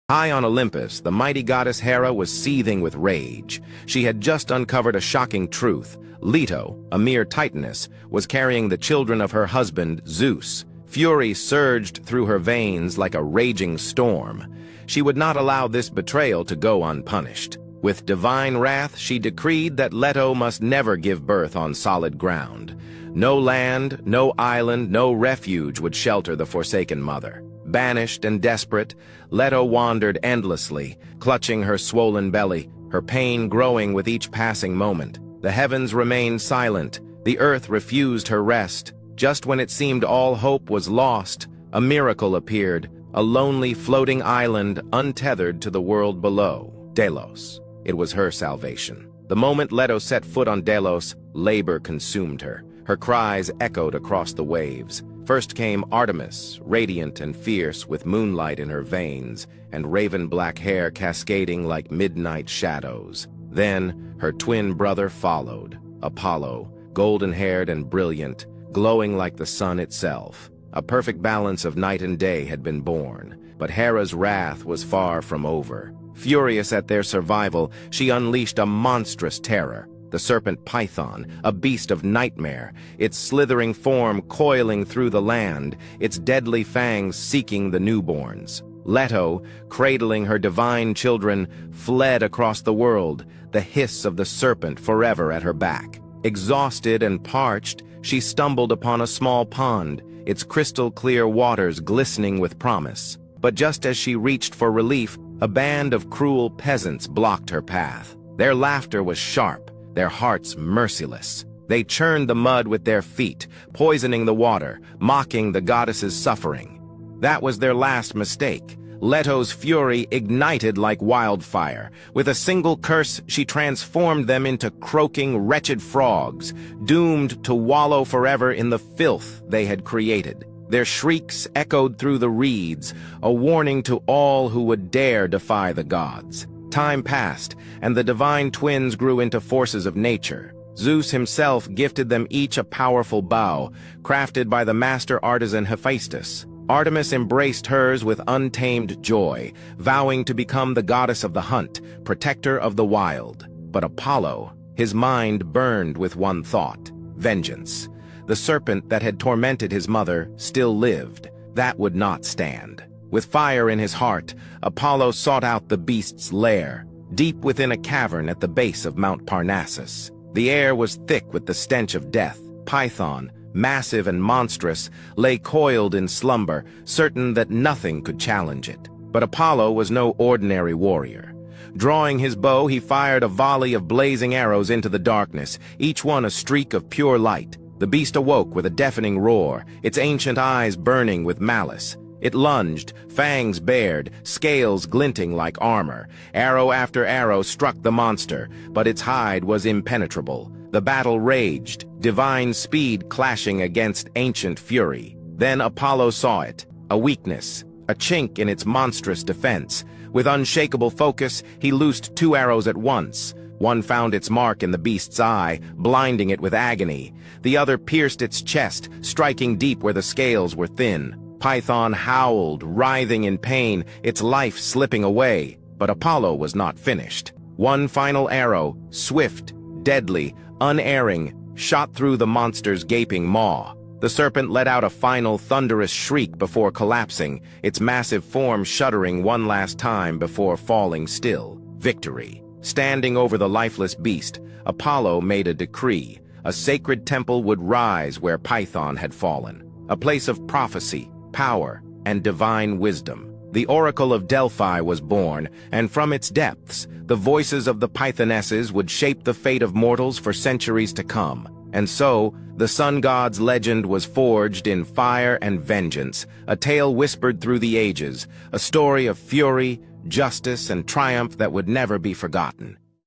High on Olympus, the mighty goddess Hera was seething with rage. She had just uncovered a shocking truth. Leto, a mere titaness, was carrying the children of her husband, Zeus. Fury surged through her veins like a raging storm. She would not allow this betrayal to go unpunished. With divine wrath, she decreed that Leto must never give birth on solid ground. No land, no island, no refuge would shelter the forsaken mother. Banished and desperate, Leto wandered endlessly, clutching her swollen belly, her pain growing with each passing moment. The heavens remained silent, the earth refused her rest. Just when it seemed all hope was lost, a miracle appeared, a lonely floating island untethered to the world below. Delos. It was her salvation. The moment Leto set foot on Delos, labor consumed her. Her cries echoed across the waves. First came Artemis, radiant and fierce, with moonlight in her veins, and raven-black hair cascading like midnight shadows. Then her twin brother followed, Apollo, golden-haired and brilliant, glowing like the sun itself. A perfect balance of night and day had been born, but Hera's wrath was far from over. Furious at their survival, she unleashed a monstrous terror. The serpent Python, a beast of nightmare, its slithering form coiling through the land, its deadly fangs seeking the newborns. Leto, cradling her divine children, fled across the world, the hiss of the serpent forever at her back. Exhausted and parched, she stumbled upon a small pond, its crystal-clear waters glistening with promise. But just as she reached for relief, a band of cruel peasants blocked her path. Their laughter was sharp, their hearts merciless. They churned the mud with their feet, poisoning the water, mocking the goddess's suffering. That was their last mistake. Leto's fury ignited like wildfire. With a single curse, she transformed them into croaking, wretched frogs, doomed to wallow forever in the filth they had created. Their shrieks echoed through the reeds, a warning to all who would dare defy the gods. Time passed, and the divine twins grew into forces of nature. Zeus himself gifted them each a powerful bow, crafted by the master artisan Hephaestus. Artemis embraced hers with untamed joy, vowing to become the goddess of the hunt, protector of the wild. But Apollo, his mind burned with one thought: vengeance. The serpent that had tormented his mother still lived. That would not stand. With fire in his heart, Apollo sought out the beast's lair, deep within a cavern at the base of Mount Parnassus. The air was thick with the stench of death. Python, massive and monstrous, lay coiled in slumber, certain that nothing could challenge it. But Apollo was no ordinary warrior. Drawing his bow, he fired a volley of blazing arrows into the darkness, each one a streak of pure light. The beast awoke with a deafening roar, its ancient eyes burning with malice. It lunged, fangs bared, scales glinting like armor. Arrow after arrow struck the monster, but its hide was impenetrable. The battle raged, divine speed clashing against ancient fury. Then Apollo saw it, a weakness, a chink in its monstrous defense. With unshakable focus, he loosed 2 arrows at once. One found its mark in the beast's eye, blinding it with agony. The other pierced its chest, striking deep where the scales were thin. Python howled, writhing in pain, its life slipping away. But Apollo was not finished. One final arrow, swift, deadly, unerring, shot through the monster's gaping maw. The serpent let out a final thunderous shriek before collapsing, its massive form shuddering one last time before falling still. Victory. Standing over the lifeless beast, Apollo made a decree. A sacred temple would rise where Python had fallen. A place of prophecy, power, and divine wisdom. The Oracle of Delphi was born, and from its depths, the voices of the Pythonesses would shape the fate of mortals for centuries to come. And so, the sun god's legend was forged in fire and vengeance, a tale whispered through the ages, a story of fury, justice, and triumph that would never be forgotten.